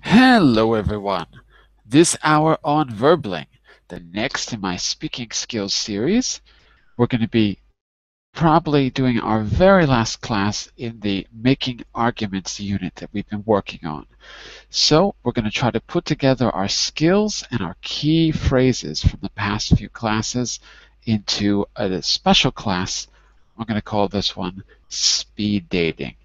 Hello everyone! This hour on Verbling, the next in my speaking skills series, we're going to be probably doing our very last class in the Making Arguments unit that we've been working on. So we're going to try to put together our skills and our key phrases from the past few classes into a special class. I'm going to call this one Speed Dating.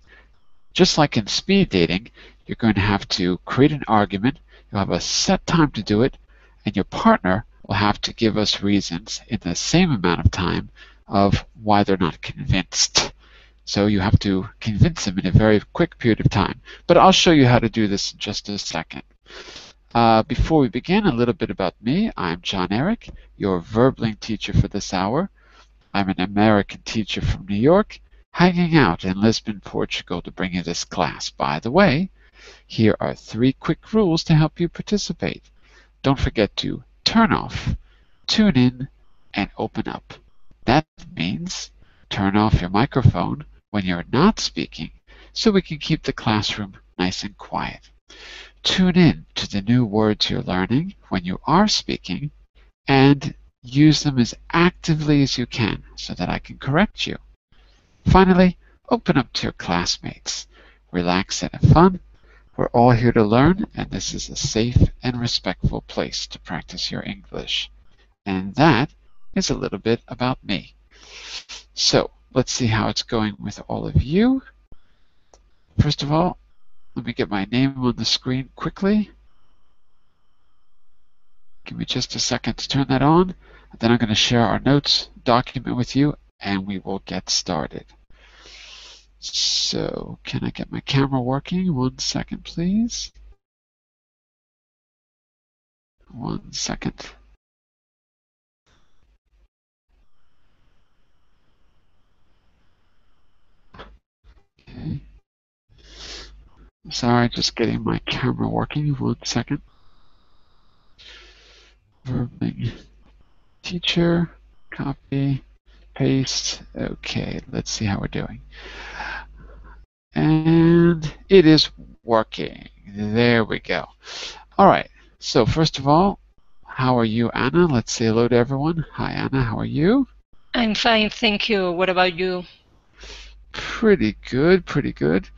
Just like in speed dating, you're going to have to create an argument, you'll have a set time to do it, and your partner will have to give us reasons in the same amount of time of why they're not convinced. So you have to convince them in a very quick period of time. But I'll show you how to do this in just a second. Before we begin, a little bit about me. I'm Jon-Eric, your Verbling teacher for this hour. I'm an American teacher from New York, hanging out in Lisbon, Portugal to bring you this class. By the way, here are 3 quick rules to help you participate. Don't forget to turn off, tune in, and open up. That means turn off your microphone when you're not speaking so we can keep the classroom nice and quiet. Tune in to the new words you're learning when you are speaking and use them as actively as you can so that I can correct you. Finally, open up to your classmates. Relax and have fun. We're all here to learn, and this is a safe and respectful place to practice your English. And that is a little bit about me. So let's see how it's going with all of you. First of all, let me get my name on the screen quickly. Give me just a second to turn that on. Then I'm going to share our notes document with you, and we will get started. So, can I get my camera working? 1 second, please. 1 second. Okay. Sorry, just getting my camera working. 1 second. Verbing teacher, copy, paste. Okay, let's see how we're doing. And it is working. There we go. All right, so first of all, how are you, Anna? Let's say hello to everyone. Hi, Anna, how are you? I'm fine, thank you. What about you? Pretty good, pretty good.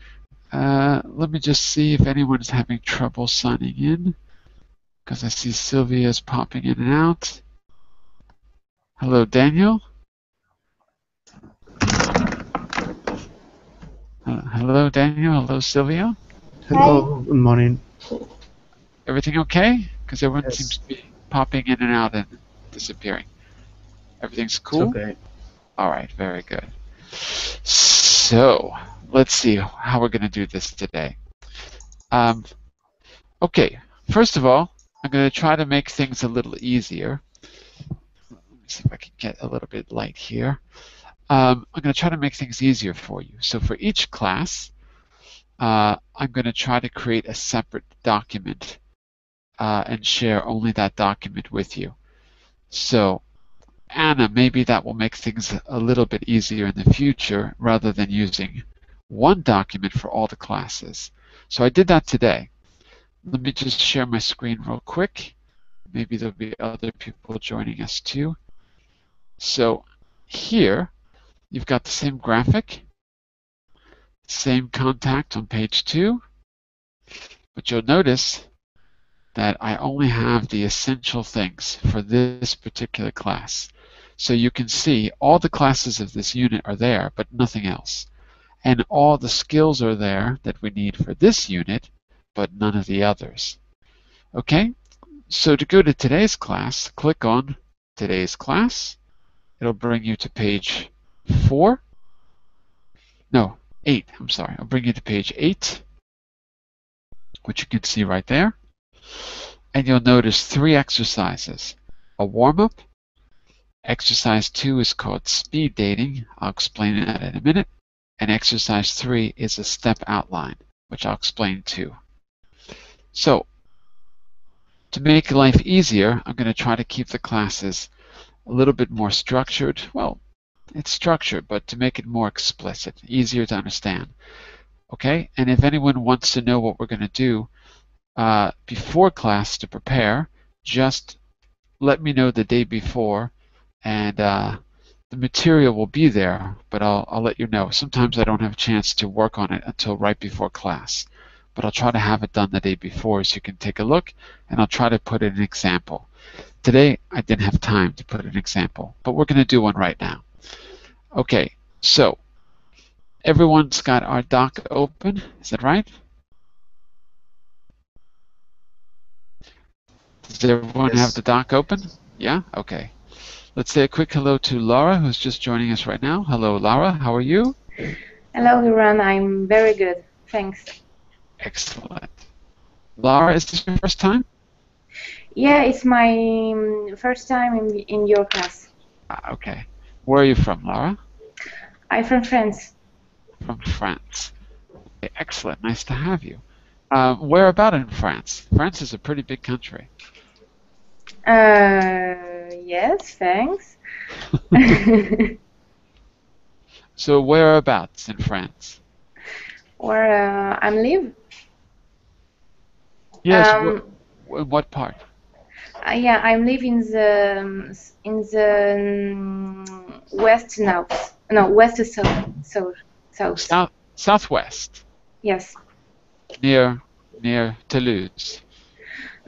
Let me just see if anyone's having trouble signing in, because I see Sylvia's popping in and out. Hello, Daniel. Hello, Daniel. Hello, Sylvia. Hello, good morning. Everything okay? Because everyone Yes, seems to be popping in and out and disappearing. Everything's it's cool? okay. All right, very good. So, let's see how we're going to do this today. Okay, first of all, I'm going to try to make things a little easier. Let me see if I can get a little bit light here. I'm going to try to make things easier for you. So for each class, I'm going to try to create a separate document and share only that document with you. So Anna, maybe that will make things a little bit easier in the future rather than using one document for all the classes. So I did that today. Let me just share my screen real quick. Maybe there'll be other people joining us too. So here, you've got the same graphic, same contact on page 2, but you'll notice that I only have the essential things for this particular class. So you can see all the classes of this unit are there, but nothing else. And all the skills are there that we need for this unit, but none of the others. Okay, so to go to today's class, click on today's class. It'll bring you to page 4. No, 8, I'm sorry. I'll bring you to page 8, which you can see right there. And you'll notice 3 exercises. A warm-up. Exercise 2 is called speed dating. I'll explain that in a minute. And exercise 3 is a step outline, which I'll explain too. So, to make life easier, I'm going to try to keep the classes a little bit more structured. Well, it's structured, but to make it more explicit, easier to understand. Okay, and if anyone wants to know what we're going to do before class to prepare, just let me know the day before, and the material will be there, but I'll let you know. Sometimes I don't have a chance to work on it until right before class, but I'll try to have it done the day before so you can take a look, and I'll try to put in an example. Today, I didn't have time to put an example, but we're going to do one right now. Okay, so everyone's got our doc open, is that right? Does everyone have the doc open? Yeah? Okay. Let's say a quick hello to Laura, who's just joining us right now. Hello, Laura. How are you? Hello, Iran. I'm very good. Thanks. Excellent. Laura, is this your first time? Yeah, it's my first time in your class. Okay. Where are you from, Laura? I'm from France. From France. Okay, excellent. Nice to have you. Where about in France? France is a pretty big country. Yes, thanks. So whereabouts in France? Where I'm live? Yes. In what part? Yeah, I'm live in the west now. No, west to south. Southwest. Yes. Near Toulouse.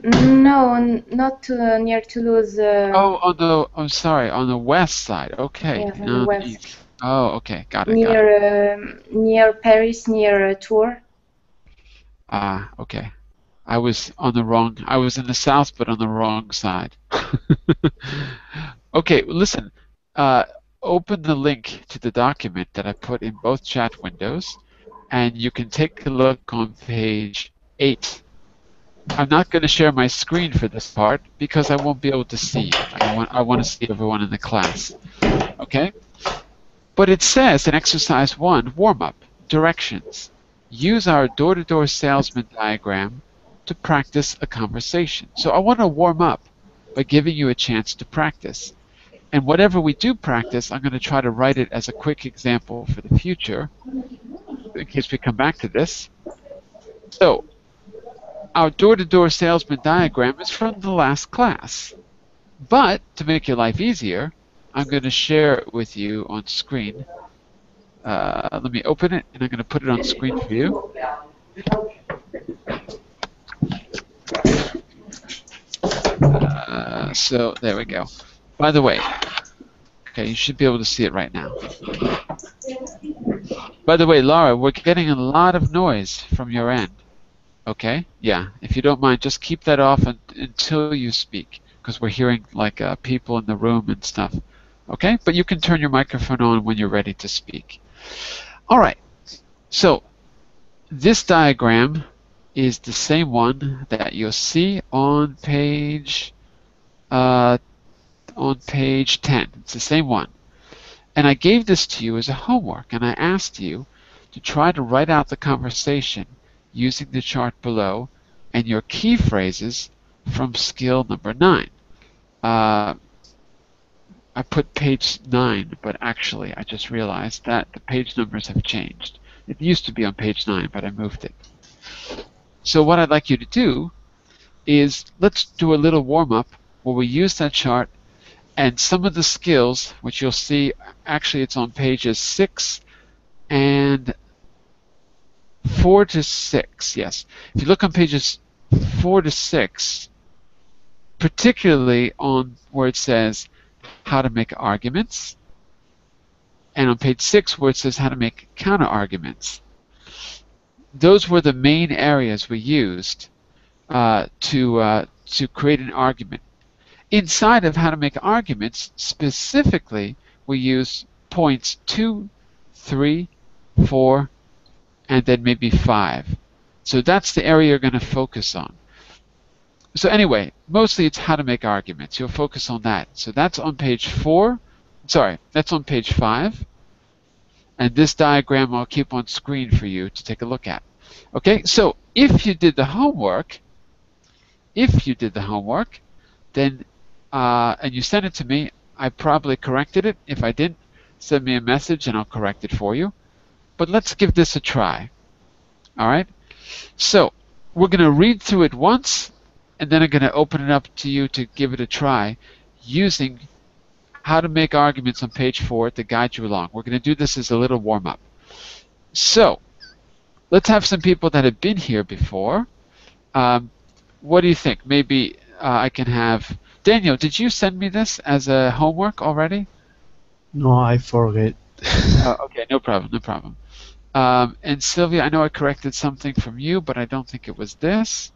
No, not near Toulouse. I'm sorry, on the west side. Okay. Yes, on the west. East. Oh, okay, got it. Near Paris, near Tours. Okay. I was in the south, but on the wrong side. Okay, listen. Open the link to the document that I put in both chat windows, and you can take a look on page 8. I'm not going to share my screen for this part because I won't be able to see you. I want to see everyone in the class. Okay? But it says in exercise 1, warm-up, directions. Use our door-to-door salesman diagram to practice a conversation. So I want to warm up by giving you a chance to practice. And whatever we do practice, I'm going to try to write it as a quick example for the future, in case we come back to this. So, our door-to-door salesman diagram is from the last class. But, to make your life easier, I'm going to share it with you on screen. Let me open it, and I'm going to put it on screen for you. So, there we go. By the way, okay, you should be able to see it right now. By the way, Laura, we're getting a lot of noise from your end. Okay? Yeah, if you don't mind, just keep that off until you speak, because we're hearing like people in the room and stuff. Okay? But you can turn your microphone on when you're ready to speak. All right. So, this diagram is the same one that you'll see on page 10. It's the same one. And I gave this to you as a homework, and I asked you to try to write out the conversation using the chart below and your key phrases from skill number 9. I put page 9, but actually I just realized that the page numbers have changed. It used to be on page 9, but I moved it. So what I'd like you to do is let's do a little warm-up where we use that chart and some of the skills, which you'll see, actually it's on pages 6 and 4 to 6, yes. If you look on pages 4 to 6, particularly on where it says how to make arguments, and on page 6 where it says how to make counter-arguments. Those were the main areas we used to create an argument. Inside of how to make arguments, specifically, we use points 2, 3, 4, and then maybe 5. So that's the area you're going to focus on. So anyway, mostly it's how to make arguments. You'll focus on that. So that's on page 4. Sorry, that's on page 5. And this diagram I'll keep on screen for you to take a look at. Okay, so if you did the homework, then and you sent it to me, I probably corrected it. If I didn't, send me a message and I'll correct it for you. But let's give this a try. All right? So we're going to read through it once, and then I'm going to open it up to you to give it a try using how to make arguments on page 4 to guide you along. We're going to do this as a little warm-up. So, let's have some people that have been here before. What do you think? Maybe I can have... Daniel, did you send me this as a homework already? No, I forget. Okay, no problem, no problem. And Sylvia, I know I corrected something from you, but I don't think it was this.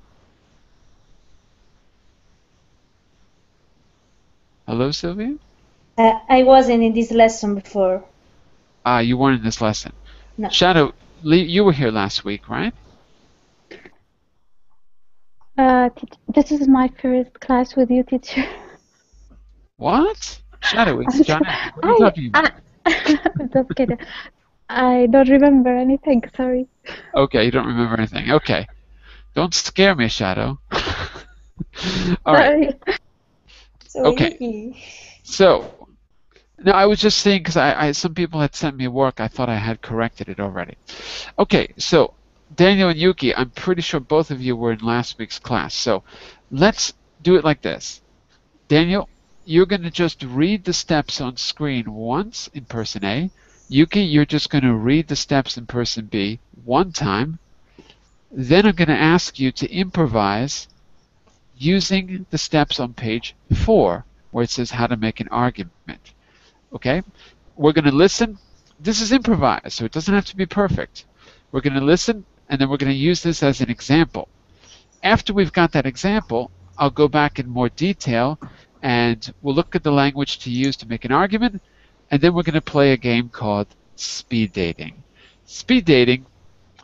Hello, Sylvia? I wasn't in this lesson before. You weren't in this lesson. No. Shadow, you were here last week, right? This is my first class with you, teacher. What? Shadow, it's Jon-Eric. What are you talking about? I'm just kidding. I don't remember anything, sorry. Okay, you don't remember anything. Okay. Don't scare me, Shadow. All right. So Okay. easy. So, no, I was just saying because some people had sent me work. I thought I had corrected it already. Okay, so Daniel and Yuki, I'm pretty sure both of you were in last week's class. So let's do it like this. Daniel, you're going to just read the steps on screen once in person A. Yuki, you're just going to read the steps in person B one time. Then I'm going to ask you to improvise using the steps on page 4, where it says how to make an argument. Okay? We're going to listen. This is improvised, so it doesn't have to be perfect. We're going to listen, and then we're going to use this as an example. After we've got that example, I'll go back in more detail, and we'll look at the language to use to make an argument, and then we're going to play a game called speed dating. Speed dating,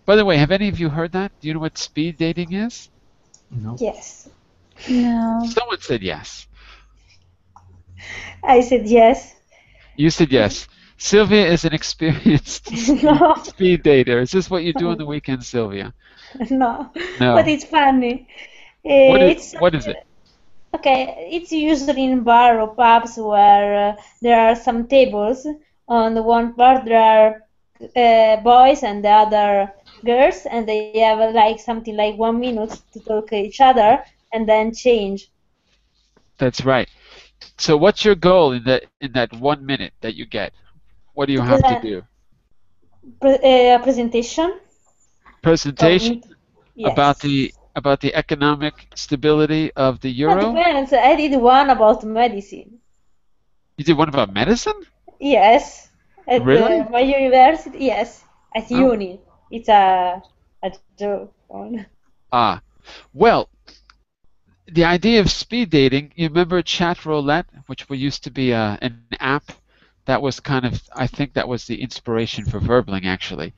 by the way, have any of you heard that? Do you know what speed dating is? No. Yes. No. Someone said yes. I said yes. You said yes. Sylvia is an experienced No. speed dater. Is this what you do on the weekend, Sylvia? No. No. But it's funny. What is it? Okay, it's usually in bar or pubs where there are some tables. On the one part there are boys and the other girls, and they have like something like 1 minute to talk to each other and then change. That's right. So what's your goal in that 1 minute that you get? What do you have to do? A presentation. Presentation Yes. about the economic stability of the It euro? depends. I did one about medicine. You did one about medicine? Yes. At Really? my university, yes. At Oh. uni. It's a joke. Well, the idea of speed dating, you remember Chat Roulette, which used to be an app that was kind of, I think that was the inspiration for Verbling, actually.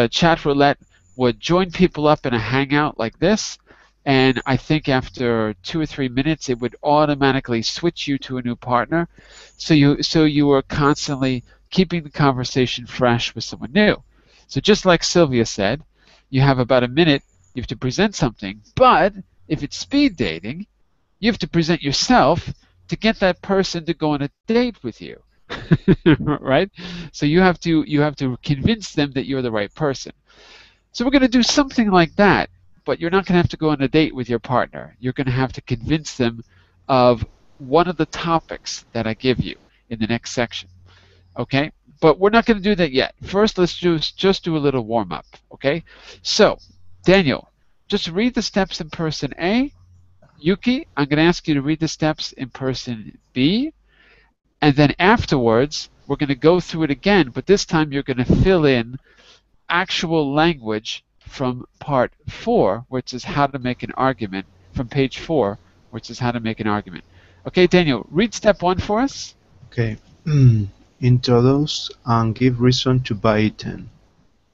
Chat Roulette would join people up in a hangout like this, and I think after 2 or 3 minutes, it would automatically switch you to a new partner. So you were constantly keeping the conversation fresh with someone new. So just like Sylvia said, you have about a minute, you have to present something, but if it's speed dating, you have to present yourself to get that person to go on a date with you, right? So you have to convince them that you're the right person. So we're going to do something like that, but you're not going to have to go on a date with your partner. You're going to have to convince them of one of the topics that I give you in the next section, okay? But we're not going to do that yet. First, let's just do a little warm-up, okay? So, Daniel, just read the steps in person A. Yuki, I'm going to ask you to read the steps in person B. And then afterwards, we're going to go through it again, but this time you're going to fill in actual language from part 4, where it says how to make an argument, from page 4, where it says how to make an argument. Okay, Daniel, read step 1 for us. Okay. Introduce and give reason to buy item.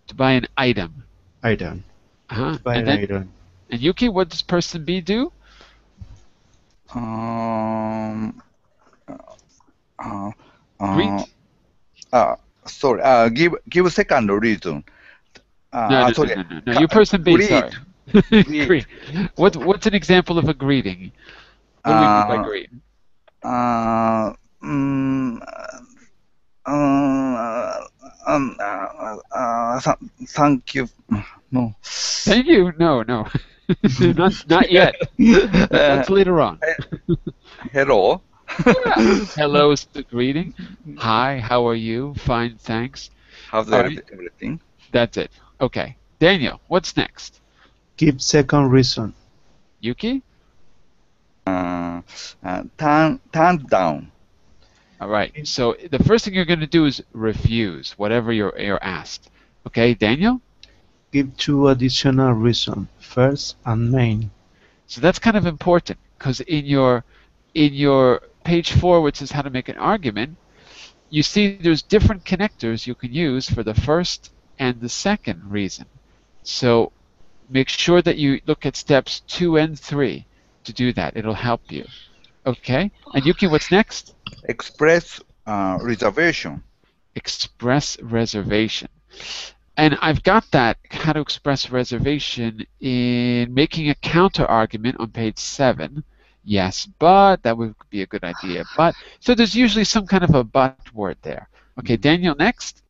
To buy an item. Item. Uh-huh. Buy an item. And Yuki, what does person B do? Greet. Sorry. Give second reason. No. You person B, sorry. Greet. What's an example of a greeting? What do we mean by greeting? Thank you. No. Thank you. No, no. Not yet. That's later on. Hello. Hello is the greeting. Hi, how are you? Fine, thanks. How's All right. everything? That's it. Okay. Daniel, what's next? Give second reason. Yuki? Turn down. All right. So the first thing you're going to do is refuse whatever you're asked. Okay, Daniel? Give two additional reasons, first and main. So that's kind of important because in your page 4, which is how to make an argument, you see there's different connectors you can use for the first and the second reason. So make sure that you look at steps 2 and 3 to do that. It'll help you. Okay? And Yuki, what's next? Express reservation. Express reservation. And I've got that, how to express reservation, in making a counter argument on page 7. Yes, but that would be a good idea. But so there's usually some kind of a but word there. Okay, Daniel, next.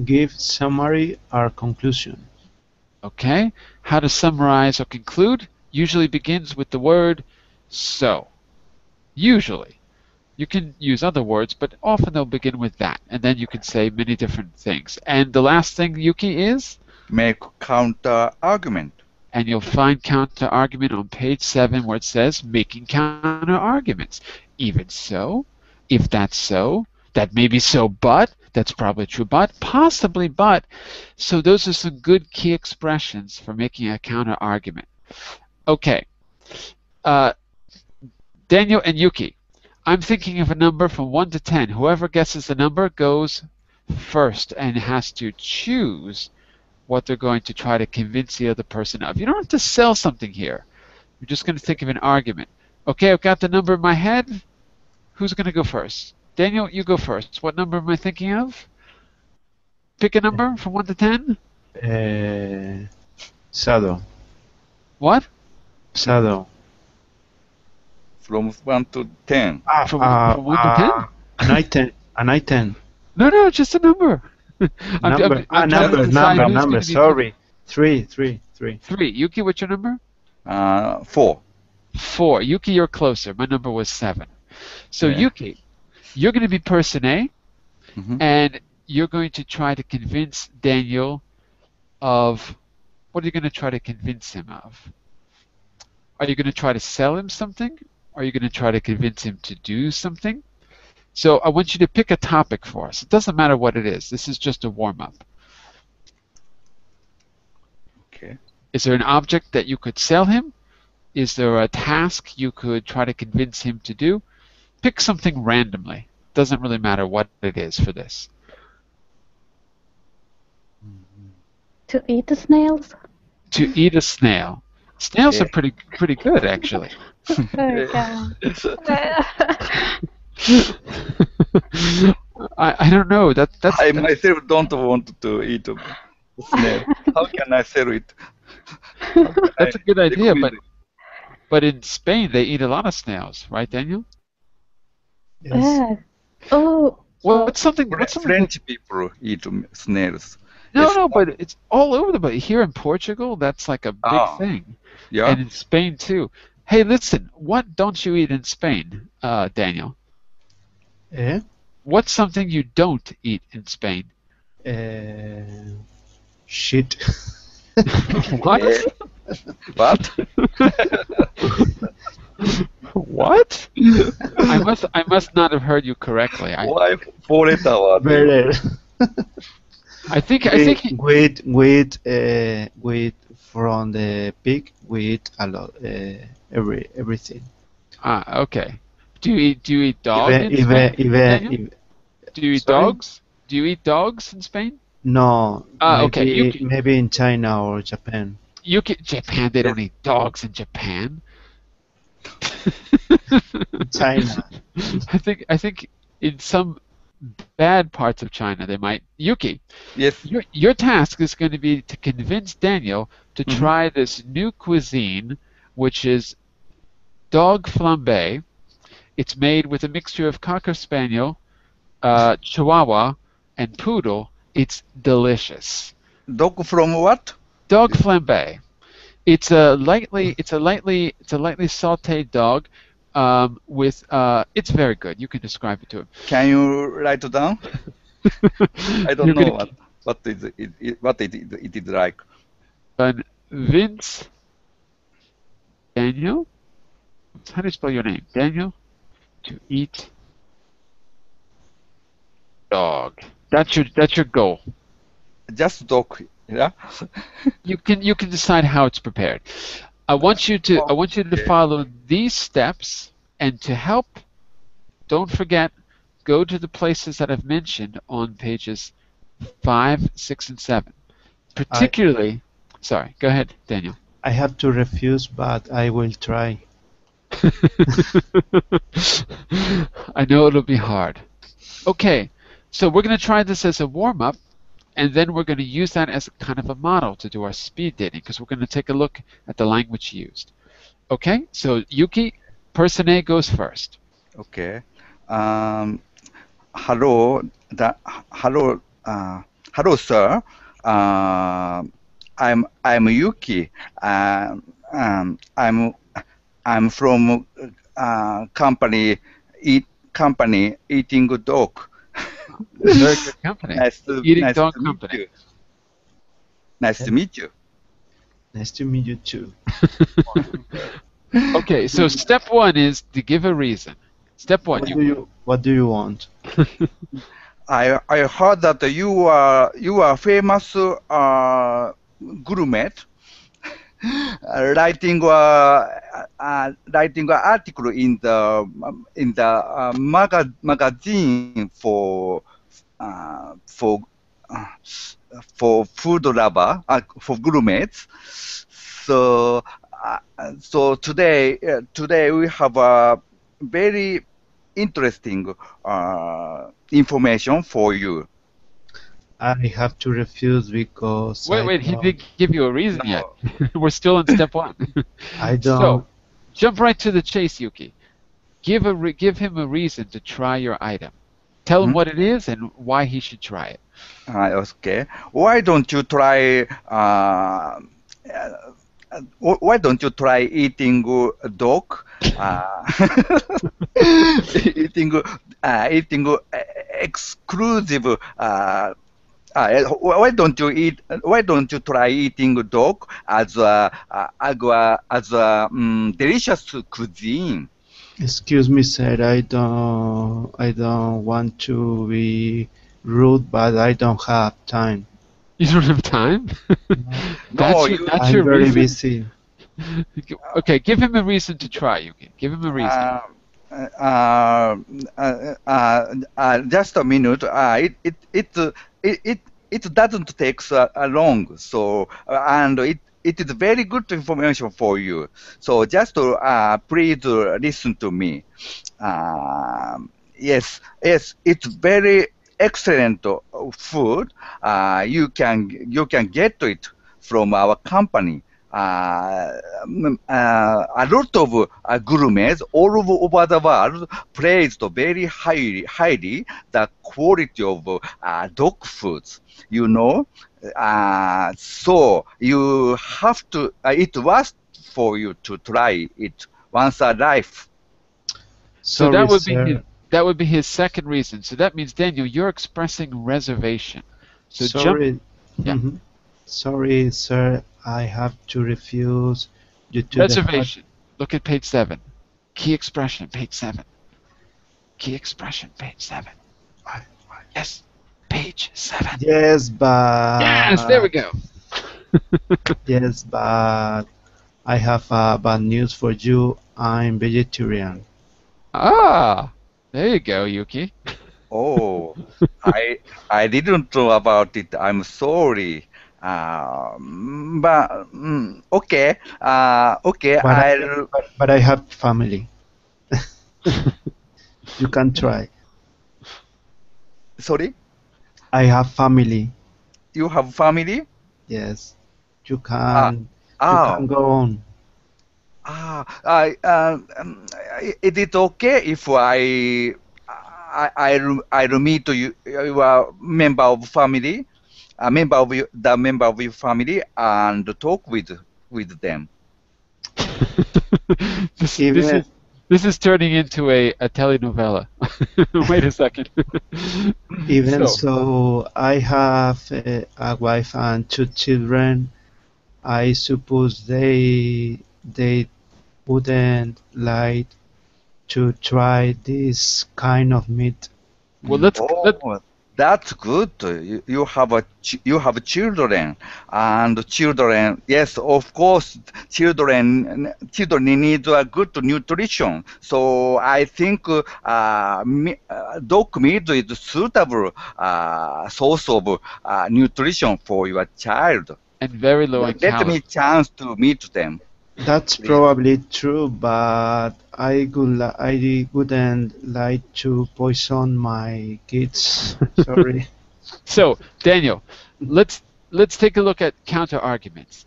Give summary or conclusion. Okay, how to summarize or conclude usually begins with the word so. Usually. You can use other words, but often they'll begin with that, and then you can say many different things. And the last thing, Yuki, is? Make counter argument. And you'll find counter argument on page 7 where it says making counter arguments. Even so, if that's so, that may be so, but that's probably true, but possibly but. So those are some good key expressions for making a counter argument. Okay. Daniel and Yuki, I'm thinking of a number from 1 to 10. Whoever guesses the number goes first and has to choose what they're going to try to convince the other person of. You don't have to sell something here. You're just going to think of an argument. Okay, I've got the number in my head. Who's going to go first? Daniel, you go first. What number am I thinking of? Pick a number from 1 to 10. Shadow. What? Shadow. From 1 to 10. From 1 to 10? An item. An item. No, just a number. Number. Sorry. Three. 3. Yuki, what's your number? 4. 4. Yuki, you're closer. My number was 7. So Yeah. Yuki, you're going to be person A, Mhm. and you're going to try to convince Daniel of, what are you going to try to convince him of? Are you going to try to sell him something? Are you going to try to convince him to do something? So I want you to pick a topic for us. It doesn't matter what it is. This is just a warm-up. Okay. Is there an object that you could sell him? Is there a task you could try to convince him to do? Pick something randomly. Doesn't really matter what it is for this. To eat the snails? To eat a snail. Snails Yeah. are pretty good, actually. Oh, God. I don't know. That's I myself don't want to eat a snail. How can I sell it? that's a good idea, but in Spain they eat a lot of snails, right, Daniel? Yes. Yeah. Oh, Well, what's something French people eat snails. No, but it's all over the place. Here in Portugal, that's like a big thing. Yeah. And in Spain too. Hey, listen, what don't you eat in Spain, Daniel? What's something you don't eat in Spain? Shit. What? What? What? I must not have heard you correctly. Why 4 letters? Better. I think wheat from the pig. We eat a lot. Everything. Okay. Do you eat dogs in Spain? Daniel? Do you eat dogs? Do you eat dogs in Spain? No. Okay. Maybe in China or Japan. Japan, they don't eat dogs in Japan. China. I think in some bad parts of China they might. Yuki, Yes. your task is going to be to convince Daniel to Mhm. try this new cuisine, which is dog flambe. It's made with a mixture of Cocker Spaniel, Chihuahua, and Poodle. It's delicious. Dog from what? Dog flambe. It's a lightly sautéed dog with it's very good. You can describe it to him. Can you write it down? I don't You're know gonna what it is like. Vince Daniel. How do you spell your name? Daniel to eat dog. That's your goal. Just dog, yeah. You can decide how it's prepared. I want you to Okay. follow these steps, and to help, don't forget, go to the places that I've mentioned on pages 5, 6, and 7. Particularly, sorry, go ahead, Daniel. I have to refuse, but I will try. I know it'll be hard. Okay, so we're going to try this as a warm-up, and then we're going to use that as kind of a model to do our speed dating, because we're going to take a look at the language used. Okay, so Yuki, person A goes first. Okay. Hello, hello, sir. I'm Yuki. I'm from company eating dog. Very good company. Eating dog meet company. you. Nice to meet you. Nice to meet you too. Okay, so step 1 is to give a reason. Step 1. What do you want? I heard that you are famous gourmet. Writing an article in the magazine for food lover, for gourmets. So today we have a very interesting information for you. I have to refuse because Wait, he didn't give you a reason yet. We're still in step 1. I don't. So, jump right to the chase, Yuki. Give him a reason to try your item. Tell him what it is and why he should try it. Okay. Why don't you try? Why don't you try eating dog? Eating exclusive. Why don't you try eating dog as a delicious cuisine? Excuse me, sir. I don't want to be rude, but I don't have time. You don't have time? I'm your very reason? busy. Okay, give him a reason to try, Yuki. Give him a reason. Just a minute. It doesn't take so long. So and it is very good information for you. So just please listen to me. Yes, it's very excellent food. You can get it from our company. A lot of gourmets all over the world praised very highly the quality of dog foods. You know, so you have to. It was for you to try it once a life. So Sorry, that would be his second reason. So that means, Daniel, you're expressing reservation. So sorry. Yeah. Sorry, sir. I have to refuse due to Reservation. Look at page 7. Key expression, page 7. Key expression, page 7. Yes, page 7. Yes, but Yes, there we go. yes, but I have bad news for you. I'm vegetarian. Ah, there you go, Yuki. Oh, I didn't know about it. I'm sorry. But okay, okay. But I have family. You can try. Sorry, I have family. you have family? Yes, you can. You can go on. Is it okay if I meet you? You are member of family. the member of your family and talk with them. Even This is turning into a telenovela. Wait a second. even So, so, I have a wife and two children. I suppose they wouldn't like to try this kind of meat. well, let Oh, that's good. You have children, and children. Yes, of course, children need a good nutrition. So I think dog meat is suitable source of nutrition for your child. and very low in Let me calories. chance to meet them, That's please. probably true, but I wouldn't like to poison my kids. Sorry. So, Daniel, let's take a look at counter arguments.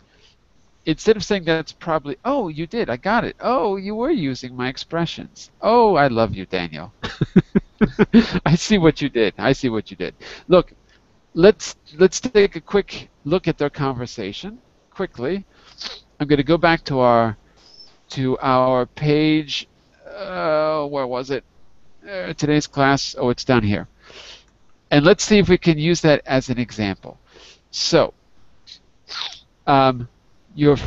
Instead of saying that's probably, oh, you did, I got it. Oh, you were using my expressions. Oh, I love you, Daniel. I see what you did. I see what you did. Look, let's take a quick look at their conversation quickly. I'm going to go back to our page. Where was it? Today's class. Oh, it's down here. And let's see if we can use that as an example. So, your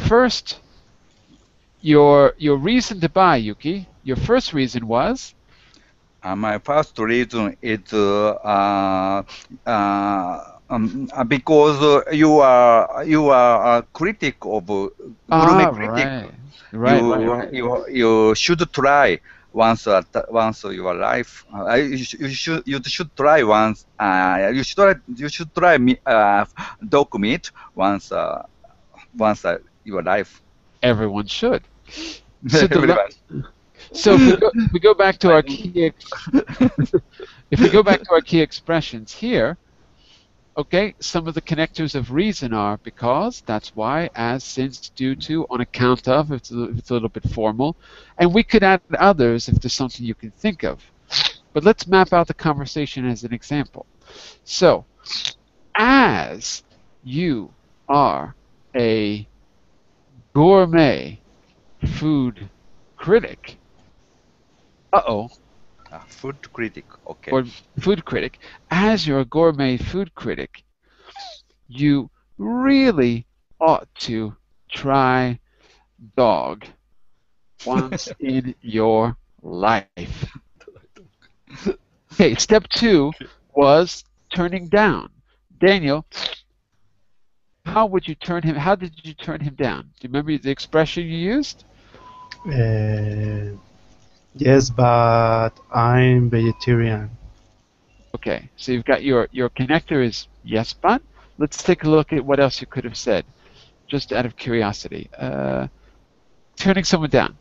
reason to buy, Yuki. Your first reason was My first reason is because you are a critic of gourmet critic. right. You should try once your life. You should try once. You should try dog meat once your life. Everyone should. So Everyone. So if we go back to our if we go back to our key expressions here, okay, some of the connectors of reason are because, that's why, as, since, due to, on account of, if it's a little bit formal, and we could add others if there's something you can think of. But let's map out the conversation as an example. So, as you are a gourmet food critic, Food critic. Okay. or food critic, as you're a gourmet food critic, you really ought to try dog once in your life. Okay, step 2 was turning down. Daniel, how did you turn him down? Do you remember the expression you used? Yes, but I'm vegetarian. Okay, so you've got your connector is yes, but. Let's take a look at what else you could have said, just out of curiosity. Turning someone down.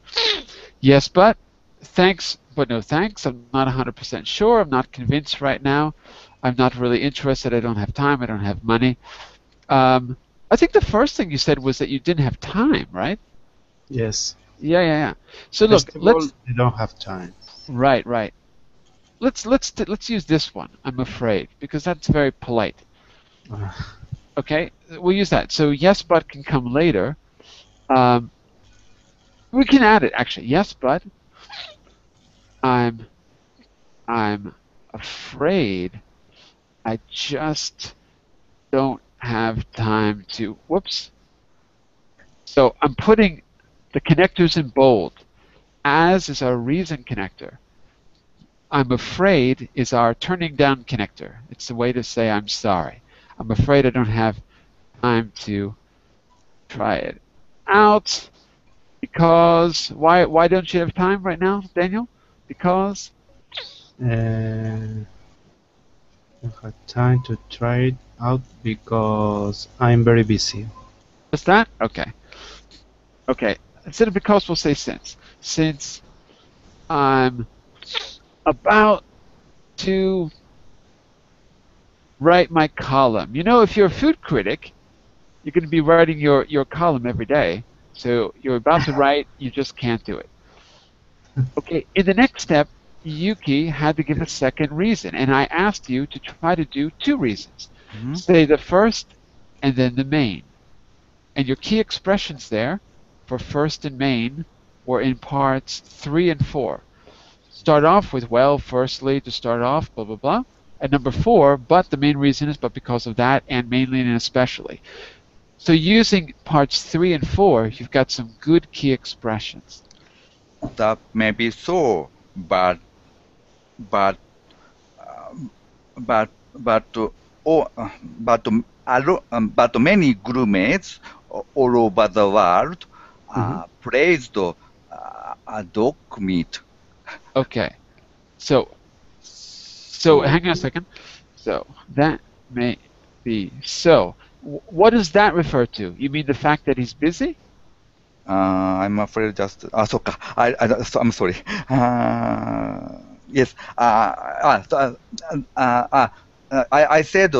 Yes, but. Thanks, but no thanks. I'm not 100% sure. I'm not convinced right now. I'm not really interested. I don't have time. I don't have money. I think the first thing you said was that you didn't have time, right? Yes. Yeah. So look, First of all, I don't have time. Right. Let's use this one. I'm afraid, because that's very polite. Okay, we'll use that. So yes, but can come later. We can add it actually. Yes, but I'm afraid I just don't have time to. Whoops. So I'm putting the connectors in bold. As is our reason connector. I'm afraid is our turning down connector. It's a way to say I'm sorry. I'm afraid I don't have time to try it out. Because why don't you have time right now, Daniel? Because I don't have time to try it out because I'm very busy. what's that? Okay. Instead of because, we'll say since. Since I'm about to write my column. You know, if you're a food critic, you're going to be writing your column every day. So you're about to write, you just can't do it. Okay, in the next step, Yuki had to give a second reason, and I asked you to try to do 2 reasons. Say the first and then the main. And your key expressions there for first and main were in parts 3 and 4. Start off with, well, firstly, to start off, blah, blah, blah. And number 4, but the main reason is but because of that, and mainly and especially. So using parts 3 and 4, you've got some good key expressions. That may be so, but but but but oh, but many gourmets all over the world praised dog meat. Okay. So hang on a second. So that may be so. What does that refer to? You mean the fact that he's busy? I'm afraid just so I'm sorry. Yes. I said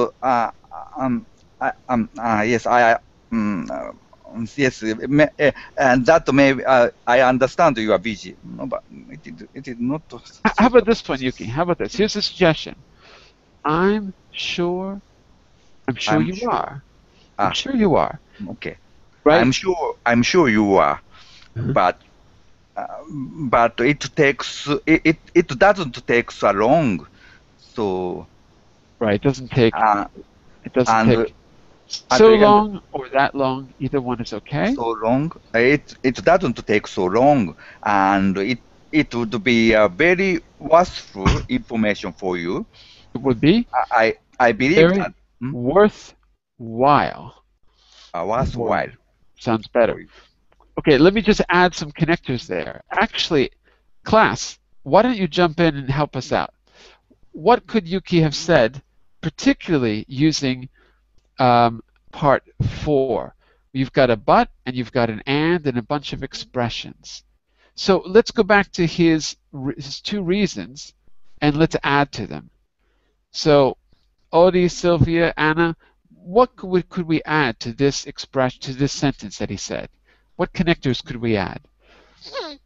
yes. Yes, and that may I understand you are busy. No, but it is not. How about this one, Yuki? How about this? Here's a suggestion. I'm sure you are. I'm sure you are. Okay. Right? I'm sure you are. But it takes it doesn't take so long. So right, it doesn't take take so long or that long. Either one is okay. So long. It doesn't take so long, and it would be a very useful information for you. It would be. I believe very that worthwhile. Worthwhile. Sounds better. Okay, let me just add some connectors there. Actually, class, why don't you jump in and help us out? What could Yuki have said, particularly using part 4? You've got a but, and you've got an and a bunch of expressions. So let's go back to his 2 reasons, and let's add to them. So, Odie, Sylvia, Anna, what could we add to this expression, to this sentence that he said? What connectors could we add? Well,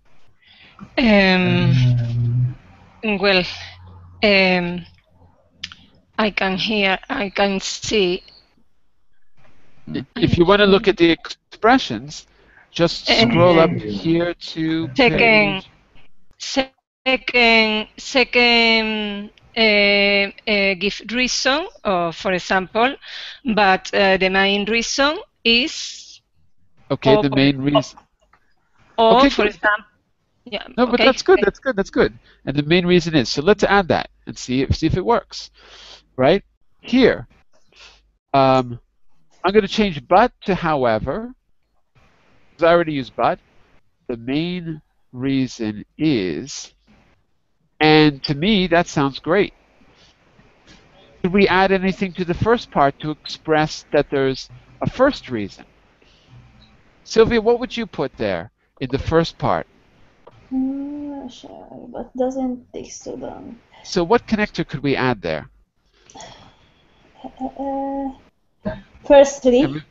I can see. If you want to look at the expressions, just scroll up here to second give reason, for example, but the main reason is. Okay, the main reason. Or, okay, for example, yeah. No, but that's good. That's good. And the main reason is. So let's add that and see if it works. Right here, I'm going to change but to however. Because I already used but. The main reason is, and to me that sounds great. Should we add anything to the first part to express that there's a first reason? Sylvia, what would you put there in the first part? Sure, but doesn't take so long. So what connector could we add there? Firstly.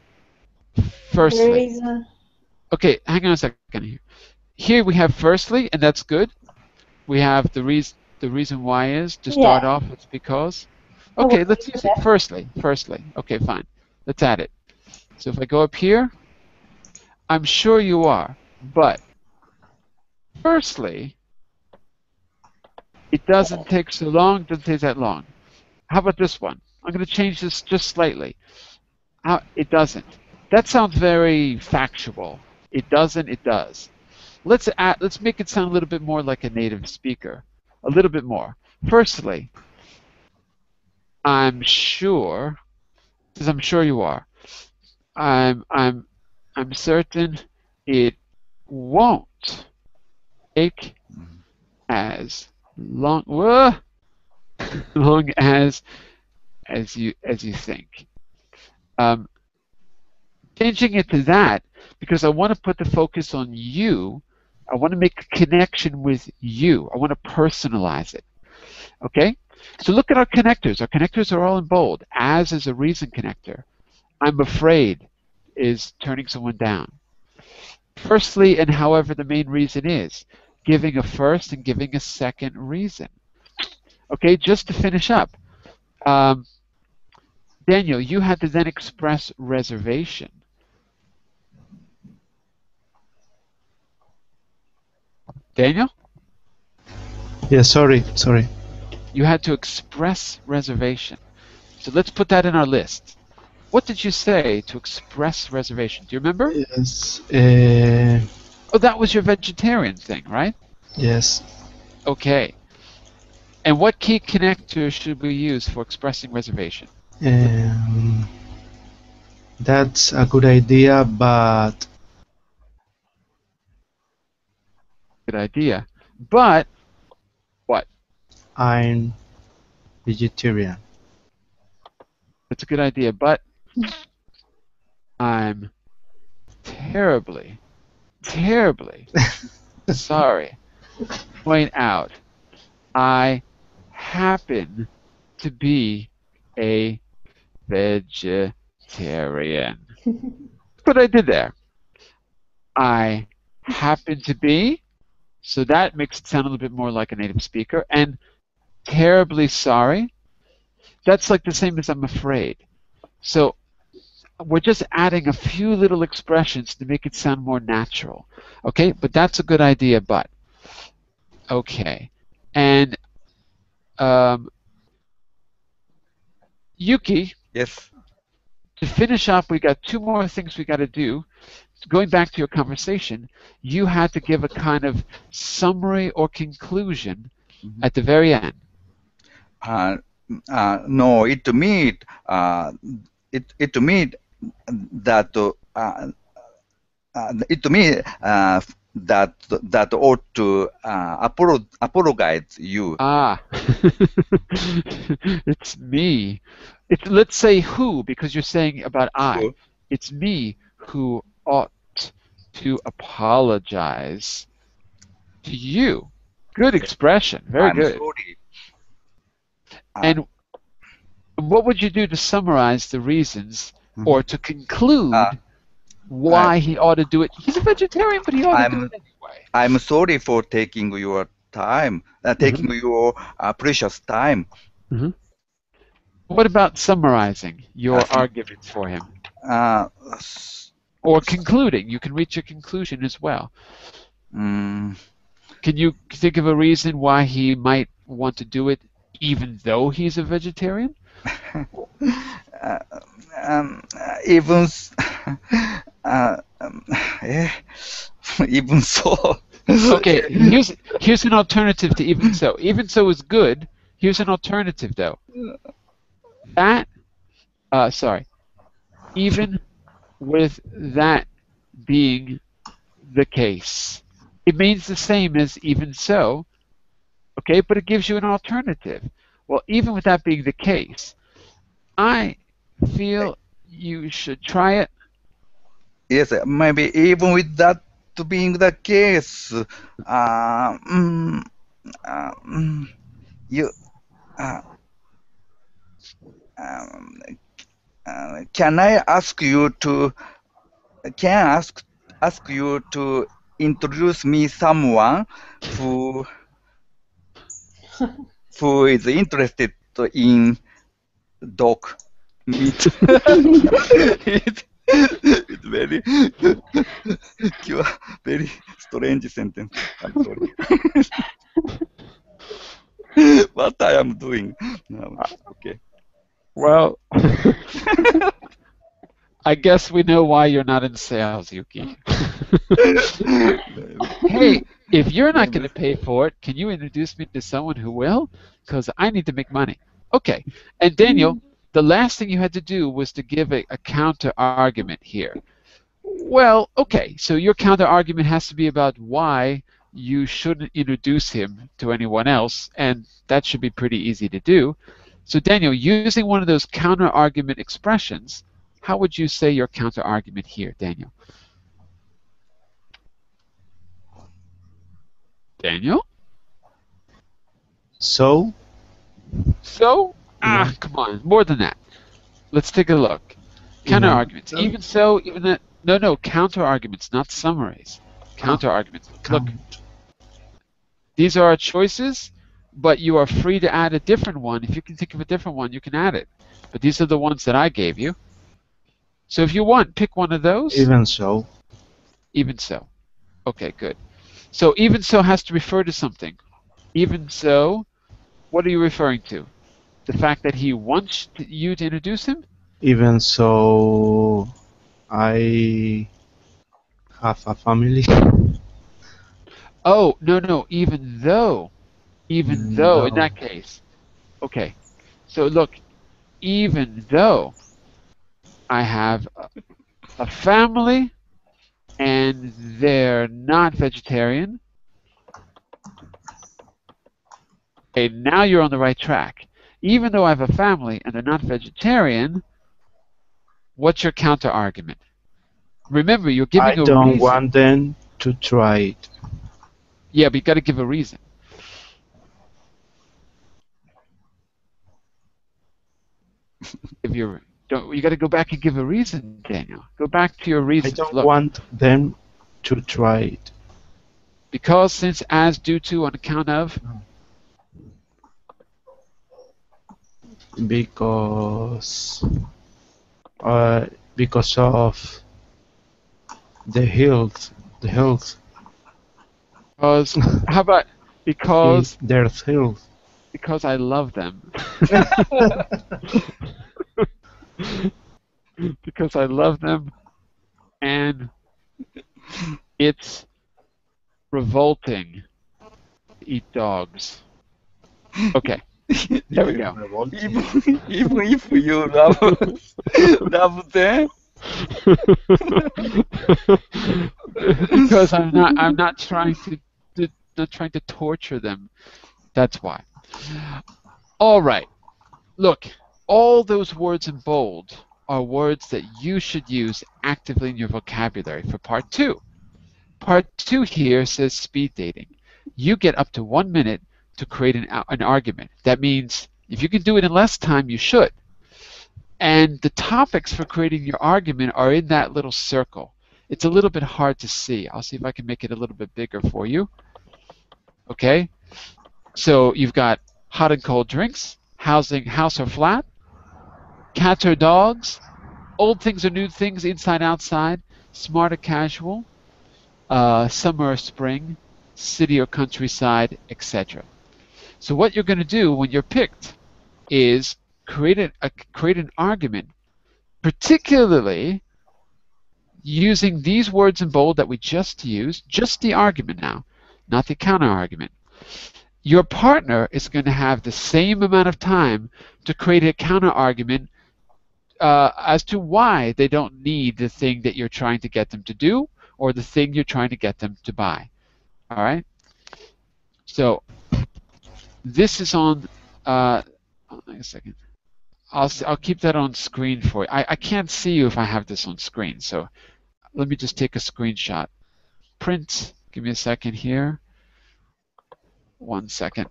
Firstly. Okay, hang on a second here. Here we have firstly, and that's good. We have the reason why is to start off. It's because. Okay, let's use it. Firstly. Okay, fine. Let's add it. So if I go up here, I'm sure you are, but firstly, it doesn't take so long, doesn't take that long. How about this one? I'm going to change this just slightly. It doesn't. That sounds very factual. It doesn't, it does. Let's make it sound a little bit more like a native speaker. A little bit more. Firstly, I'm sure, because I'm sure you are. I'm certain it won't take as long as you think. Changing it to that because I want to put the focus on you. I want to make a connection with you. I want to personalize it. Okay? So look at our connectors. Our connectors are all in bold. As is a reason connector. I'm afraid is turning someone down. Firstly, and however the main reason is, giving a first and giving a second reason. Okay, just to finish up. Daniel, you had to then express reservation. Daniel? Yeah, sorry. You had to express reservation. So let's put that in our list. What did you say to express reservation? Do you remember? Yes. Oh, that was your vegetarian thing, right? Yes. Okay. And what key connector should we use for expressing reservation? That's a good idea, but Good idea. But what? I'm vegetarian. That's a good idea, but I'm terribly sorry to point out I happen to be a vegetarian. What I did there. I happen to be, so that makes it sound a little bit more like a native speaker, and terribly sorry, that's like the same as I'm afraid. So we're just adding a few little expressions to make it sound more natural. Okay, but that's a good idea, but. Okay. And Yuki, Yes. to finish up, we got two more things we got to do. Going back to your conversation, you had to give a kind of summary or conclusion at the very end. No, it means it means that that ought to apologize you. Ah, it's me. Let's say who, because you're saying about I. Who? It's me who ought to apologize to you. Good expression. Very I'm good. sorry. And what would you do to summarize the reasons or to conclude why he ought to do it? He's a vegetarian, but he ought to do it anyway. I'm sorry for taking your time, taking your precious time. What about summarizing your arguments for him? Or concluding. You can reach a conclusion as well. Can you think of a reason why he might want to do it even though he's a vegetarian? Even even so. Okay, here's an alternative to even so. Even so is good. Here's an alternative though. That even with that being the case, it means the same as even so, okay, but it gives you an alternative. Well, even with that being the case, I feel you should try it. Yes, maybe even with that being the case, you can I ask you to ask you to introduce me someone who is interested in dog meat. It's very very strange sentence. I'm sorry. What I am doing now. Okay. Well, I guess we know why you're not in sales, Yuki. Hey, if you're not going to pay for it, can you introduce me to someone who will? Because I need to make money. Okay. And Daniel, the last thing you had to do was to give a counter argument here. Well, okay. So your counter argument has to be about why you shouldn't introduce him to anyone else, and that should be pretty easy to do. So Daniel, using one of those counter argument expressions, how would you say your counter argument here, Daniel? Daniel? So? So? Ah, come on, more than that. Let's take a look. Counter arguments. Even so, even that. No, counter arguments, not summaries. Counter arguments. Look, these are our choices, but you are free to add a different one. If you can think of a different one, you can add it. but these are the ones that I gave you. So if you want, pick one of those. Even so. Even so. Okay, good. So even so has to refer to something. Even so, what are you referring to? The fact that he wants you to introduce him? Even so, I have a family. Oh, no, even though. Even though, in No. that case. Okay. So look, even though I have a family and they're not vegetarian, okay, now you're on the right track. Even though I have a family and they're not vegetarian, what's your counter argument? Remember, you're I giving a don't reason. want them to try it. Yeah, but you got to give a reason. If you're don't, you got to go back and give a reason, Daniel. Go back to your I reasons. don't Look, want them to try it. because, since, as, due to, on account of. Because because of the health Because, how about because their health. because I love them. Because I love them, and it's revolting to eat dogs. Okay, there we go. Even if you love them, Because I'm not trying to torture them. That's why. All right. Look, all those words in bold are words that you should use actively in your vocabulary for part 2. Part 2 here says speed dating. You get up to 1 minute to create an argument. That means if you can do it in less time, you should. And the topics for creating your argument are in that little circle. It's a little bit hard to see. I'll see if I can make it a little bit bigger for you. Okay? So you've got hot and cold drinks, house or flat, cats or dogs, old things or new things, inside, outside, smart or casual, summer or spring, city or countryside, etc. So what you're going to do when you're picked is create an argument, particularly using these words in bold that we just used, just the argument now, not the counter argument. Your partner is going to have the same amount of time to create a counter argument as to why they don't need the thing that you're trying to get them to do or the thing you're trying to get them to buy. All right? So this is on, wait a second. I'll keep that on screen for you. I can't see you if I have this on screen, so let me just take a screenshot. Print, give me a second here. 1 second.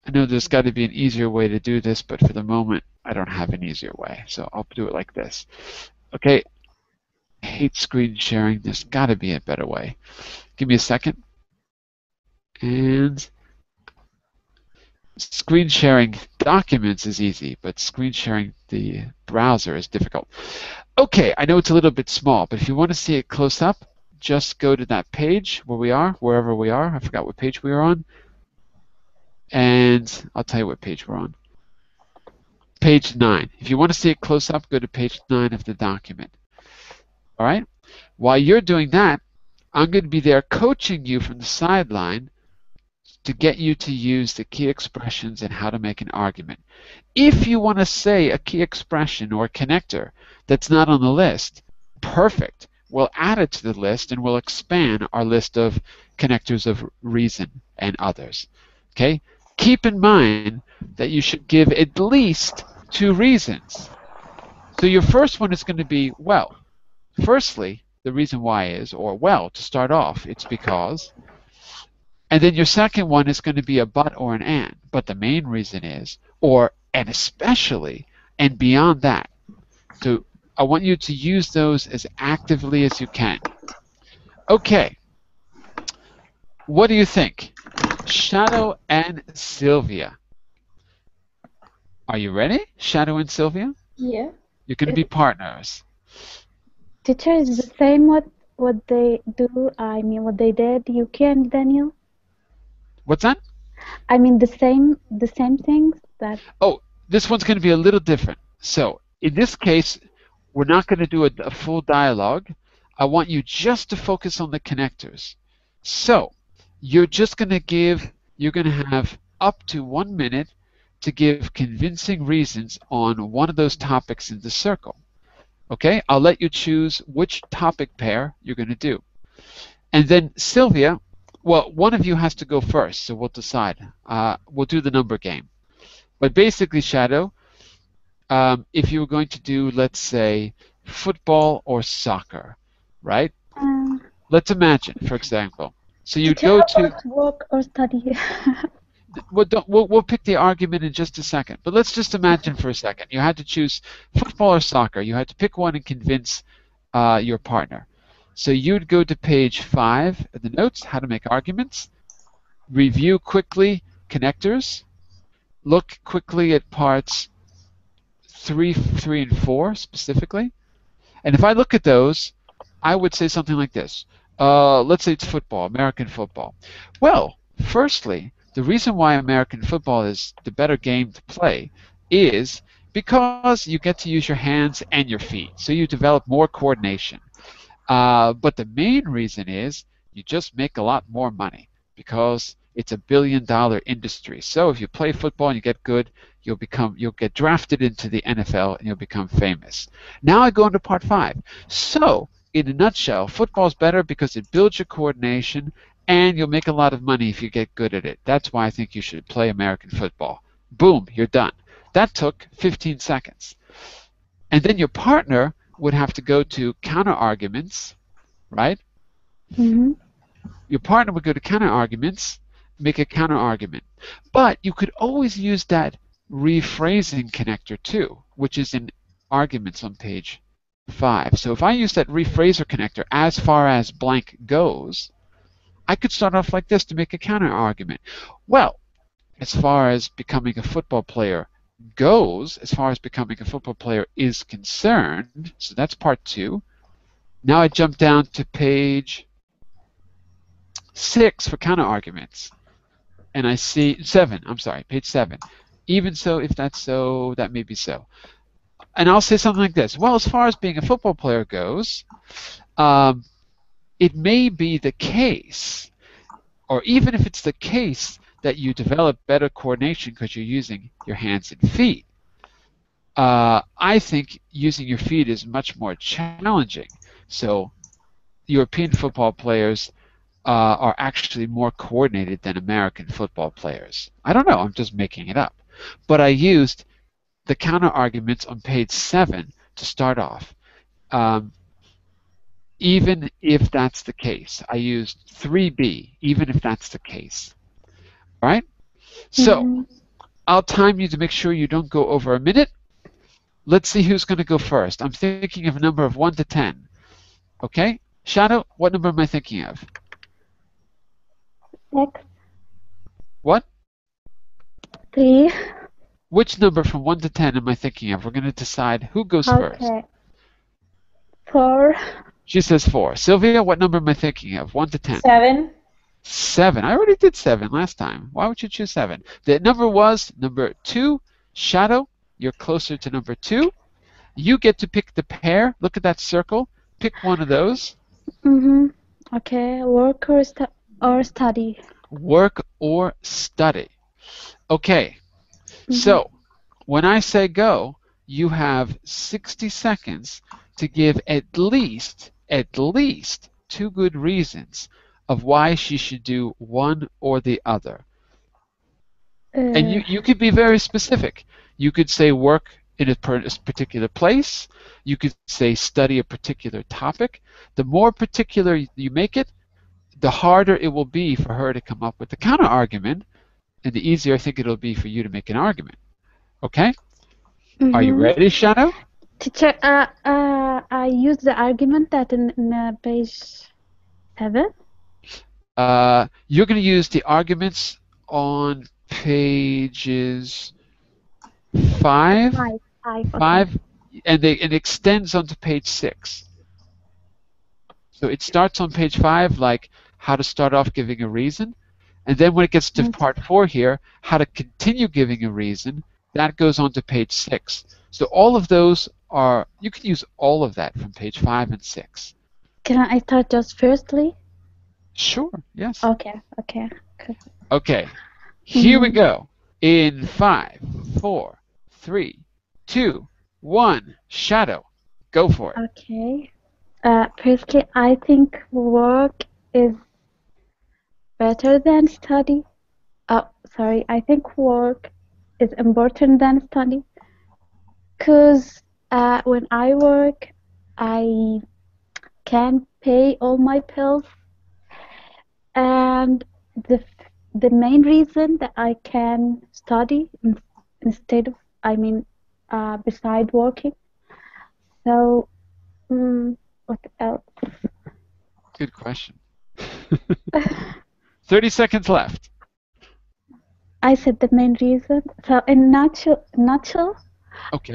I know there's got to be an easier way to do this, but for the moment, I don't have an easier way, so I'll do it like this. Okay, I hate screen sharing. There's got to be a better way. Give me a second. And screen sharing documents is easy, but screen sharing the browser is difficult. Okay, I know it's a little bit small, but if you want to see it close up, just go to that page where we are, wherever we are. I forgot what page we were on. And I'll tell you what page we're on. Page 9. If you want to see it close up, go to page 9 of the document. All right? While you're doing that, I'm going to be there coaching you from the sideline to get you to use the key expressions and how to make an argument. If you want to say a key expression or a connector that's not on the list, perfect. We'll add it to the list and we'll expand our list of connectors of reason and others. Okay? Keep in mind that you should give at least 2 reasons. So your first one is going to be, well, firstly, the reason why is, or well, to start off, it's because. And then your second one is going to be a but or an and. But the main reason is, or and especially, and beyond that. So I want you to use those as actively as you can. Okay. What do you think? Shadow and Sylvia. Are you ready, Shadow and Sylvia? Yeah. You're going to be partners. Teacher, is the same what they do? I mean, what they did, Yuki and Daniel? What's that? I mean, the same things that. Oh, this one's going to be a little different. So in this case, we're not going to do a full dialogue. I want you just to focus on the connectors. So you're going to have up to 1 minute to give convincing reasons on one of those topics in the circle. Okay, I'll let you choose which topic pair you're going to do. And then Sylvia, well, one of you has to go first, so we'll decide. We'll do the number game. But basically, Shadow, if you were going to do, let's say, football or soccer, right? Let's imagine, for example. So you'd go to work or study. we'll pick the argument in just a second. But let's just imagine for a second. You had to choose football or soccer. You had to pick one and convince your partner. So you'd go to page 5 of the notes, how to make arguments, review quickly connectors, look quickly at parts 3, and 4 specifically. And if I look at those, I would say something like this. Let's say it's football, American football. Well, firstly, the reason why American football is the better game to play is because you get to use your hands and your feet, so you develop more coordination. But the main reason is you just make a lot more money because it's $1 billion industry. So if you play football and you get good, you'll get drafted into the NFL and you'll become famous. Now I go into part 5. So in a nutshell, football's better because it builds your coordination and you'll make a lot of money if you get good at it. That's why I think you should play American football. Boom, you're done. That took 15 seconds. And then your partner would have to go to counter arguments, right? Mm-hmm. Your partner would go to counter arguments, make a counter argument. But you could always use that rephrasing connector too, which is in arguments on page 5. So if I use that rephraser connector as far as blank goes, I could start off like this to make a counter argument. Well, as far as becoming a football player goes, as far as becoming a football player is concerned, so that's part 2. Now I jump down to page 6 for counter arguments. And I see 7, I'm sorry, page 7. Even so, if that's so, that may be so. And I'll say something like this. Well, as far as being a football player goes, it may be the case, or even if it's the case, that you develop better coordination because you're using your hands and feet. I think using your feet is much more challenging. So European football players are actually more coordinated than American football players. I don't know, I'm just making it up. But I used the counter arguments on page 7 to start off. Even if that's the case, I used 3B, even if that's the case. All right? So I'll time you to make sure you don't go over a minute. Let's see who's going to go first. I'm thinking of a number of 1 to 10. Okay? Shadow, what number am I thinking of? 6. What? 3. Which number from 1 to 10 am I thinking of? We're going to decide who goes first. Okay. 4. She says 4. Sylvia, what number am I thinking of? 1 to 10. 7. 7. I already did 7 last time. Why would you choose 7? The number was number 2. Shadow, you're closer to number 2. You get to pick the pair. Look at that circle. Pick one of those. Okay. Work or study. Work or study. Okay. So when I say go, you have 60 seconds to give at least 2 good reasons of why she should do one or the other. And you could be very specific. You could say work in a particular place. You could say study a particular topic. The more particular you make it, the harder it will be for her to come up with the counter argument, and the easier I think it'll be for you to make an argument. Okay? Are you ready, Shadow? Teacher, I used the argument that in page 7. You're going to use the arguments on pages 5, Five. Okay. 5, and it extends onto page 6. So it starts on page 5, like how to start off giving a reason. And then when it gets to part 4 here, how to continue giving a reason, that goes on to page 6. So all of those are, you can use all of that from page 5 and 6. Can I start just firstly? Sure, yes. Okay. Okay, here we go. In 5, 4, 3, 2, 1, shadow. Go for it. Okay. Firstly, I think work is better than study. Sorry, I think work is important than study. Because when I work, I can pay all my bills, and the main reason that I can study instead of, beside working. So, what else? Good question. 30 seconds left. I said the main reason. So, in nutshell, Okay.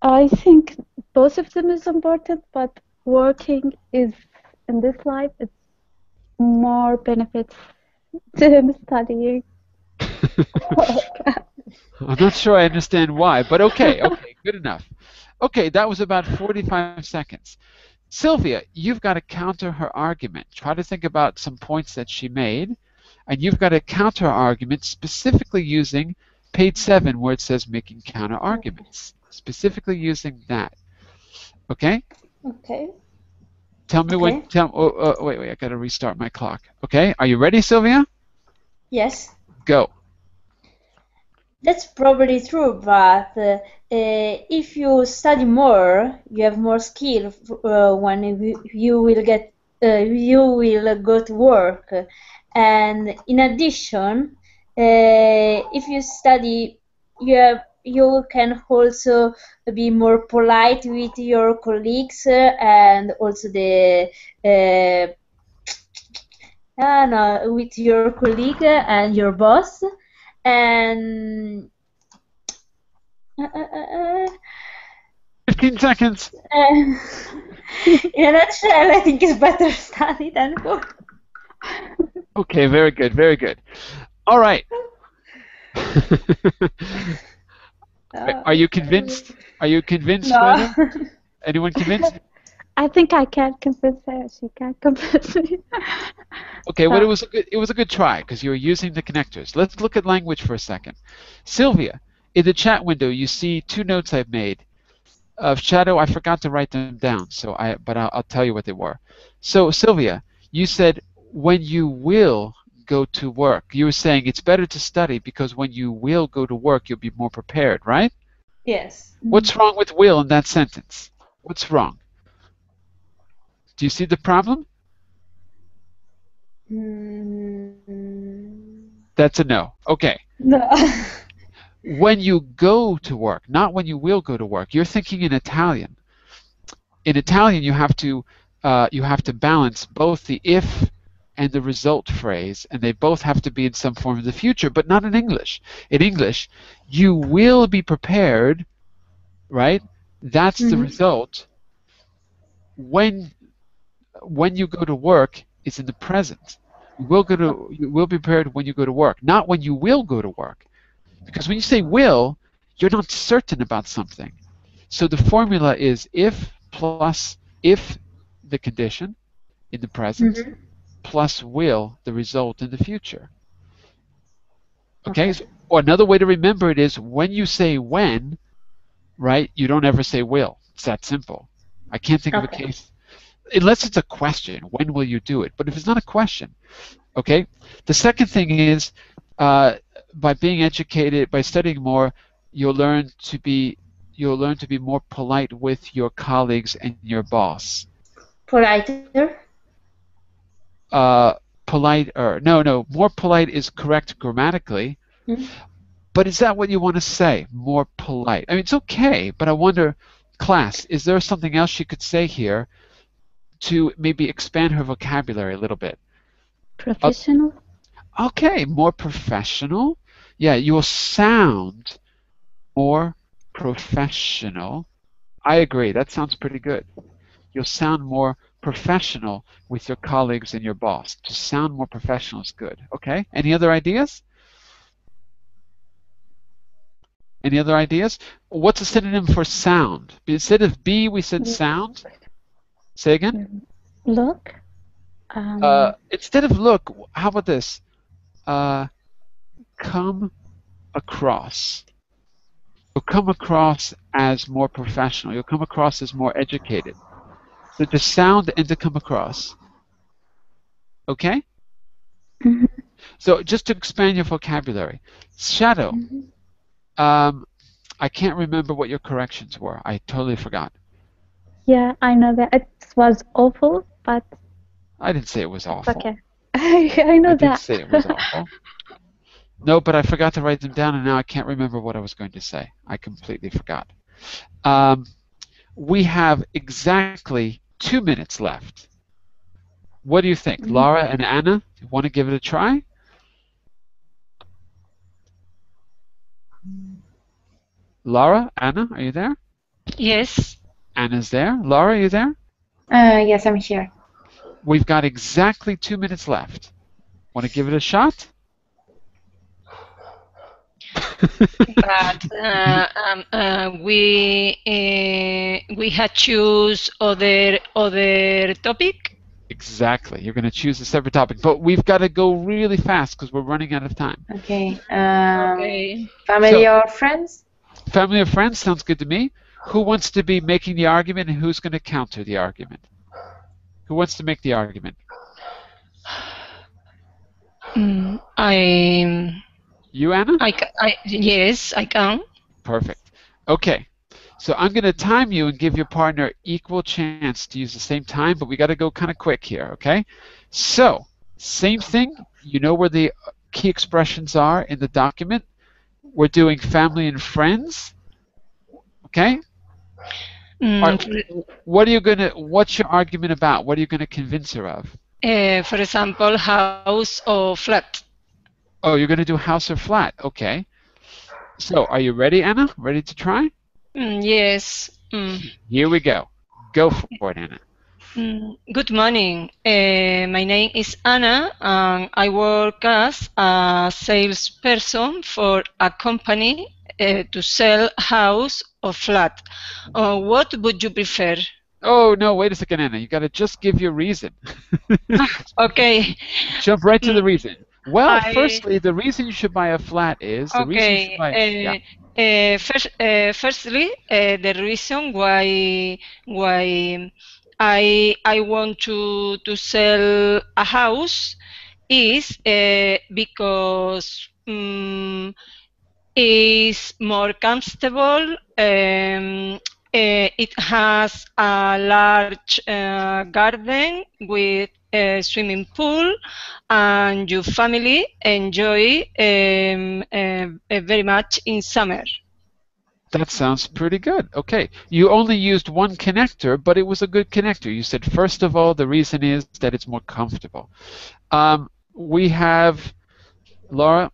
I think both of them is important, but working is, in this life, it's more benefits than studying. I'm not sure I understand why, but okay, good enough. Okay, that was about 45 seconds. Sylvia, you've got to counter her argument. Try to think about some points that she made, and you've got to counter her argument specifically using page 7 where it says making counter arguments. Specifically using that. Okay? Okay. Tell me when. Wait, I got to restart my clock. Okay, are you ready, Sylvia? Yes. Go. That's probably true, but if you study more, you have more skill when you will go to work. And in addition, if you study, you can also be more polite with your colleagues and also with your colleague and your boss. And 15 seconds. in a nutshell, I think it's better study than work. Okay, very good, very good. All right. Are you convinced? Are you convinced, No. Freda? Anyone convinced? I think I can't convince her. She can't convince me. Okay, well, it was a good try because you were using the connectors. Let's look at language for a second. Sylvia, in the chat window, you see 2 notes I've made. Shadow, I forgot to write them down, but I'll tell you what they were. So, Sylvia, you said when you will go to work. You were saying it's better to study because when you will go to work, you'll be more prepared, right? Yes. What's wrong with will in that sentence? What's wrong? Do you see the problem? That's a no. Okay. No. When you go to work, not when you will go to work. You're thinking in Italian. In Italian, you have to balance both the if and the result phrase, and they both have to be in some form of the future, but not in English. In English, you will be prepared, right? That's the result. When you go to work, it's in the present. You will be prepared when you go to work, not when you will go to work. Because when you say will, you're not certain about something. So the formula is if plus if the condition in the present plus will the result in the future. Okay? Or another way to remember it is when you say when, right, you don't ever say will. It's that simple. I can't think of a case. Unless it's a question, when will you do it? But if it's not a question, okay? The second thing is by being educated, by studying more, you'll learn to be more polite with your colleagues and your boss. Politer? Politer. No, more polite is correct grammatically. But is that what you want to say? More polite. I mean, it's okay, but I wonder, class, is there something else she could say here to maybe expand her vocabulary a little bit? Professional? Okay, more professional. Yeah, you will sound more professional. I agree. That sounds pretty good. You'll sound more professional with your colleagues and your boss. To sound more professional is good. Okay? Any other ideas? Any other ideas? What's a synonym for sound? Instead of be, we said sound. Say again? Look. Instead of look, how about this? Come across. You'll come across as more professional. You'll come across as more educated. So to sound and to come across. Okay? Mhm. So just to expand your vocabulary. Shadow. I can't remember what your corrections were. I totally forgot. Yeah, I know that it was awful, but I didn't say it was awful. okay. I know I didn't that. say it was awful. No, but I forgot to write them down, and now I can't remember what I was going to say. I completely forgot. We have exactly 2 minutes left. What do you think? Laura and Anna, you want to give it a try? Laura, Anna, are you there? Yes. Anna's there. Laura, are you there? Yes, I'm here. We've got exactly 2 minutes left. Want to give it a shot? But we had choose other topic. Exactly. You're going to choose a separate topic, but we've got to go really fast because we're running out of time. Okay. Okay. Family or friends? Family or friends sounds good to me. Who wants to be making the argument and who's going to counter the argument? Who wants to make the argument? You, Anna? Yes, I can. Perfect. Okay. So I'm going to time you and give your partner equal chance to use the same time, but we got to go kind of quick here, okay? So, same thing. You know where the key expressions are in the document. We're doing family and friends, okay? What are you going to? What's your argument about? What are you going to convince her of? For example, house or flat. Oh, you're going to do house or flat. Okay. So, are you ready, Anna? Ready to try? Yes. Here we go. Go for it, Anna. Good morning. My name is Anna, and I work as a salesperson for a company to sell house or flat. What would you prefer? Oh, no, wait a second, Anna. You got to just give your reason. Okay. Jump right to the reason. Well, firstly, the reason you should buy a flat is the reason you should buy. Firstly, the reason why I want to sell a house is because it's more comfortable. It has a large garden with a swimming pool, and your family enjoy very much in summer. That sounds pretty good. Okay. You only used one connector, but it was a good connector. You said, first of all, the reason is that it's more comfortable. We have, Laura,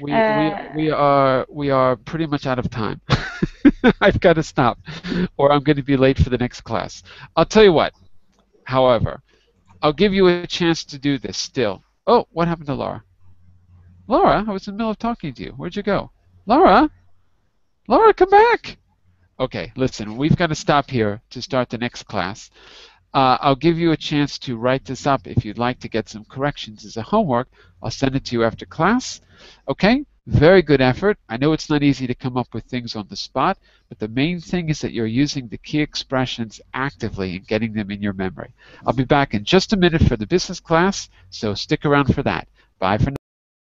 we are pretty much out of time. I've got to stop, or I'm going to be late for the next class. I'll tell you what, however, I'll give you a chance to do this still. Oh, what happened to Laura? Laura, I was in the middle of talking to you. Where'd you go? Laura? Laura, come back! Okay, listen, we've got to stop here to start the next class. I'll give you a chance to write this up if you'd like to get some corrections as a homework. I'll send it to you after class. Okay, very good effort. I know it's not easy to come up with things on the spot, but the main thing is that you're using the key expressions actively and getting them in your memory. I'll be back in just a minute for the business class, so stick around for that. Bye for now.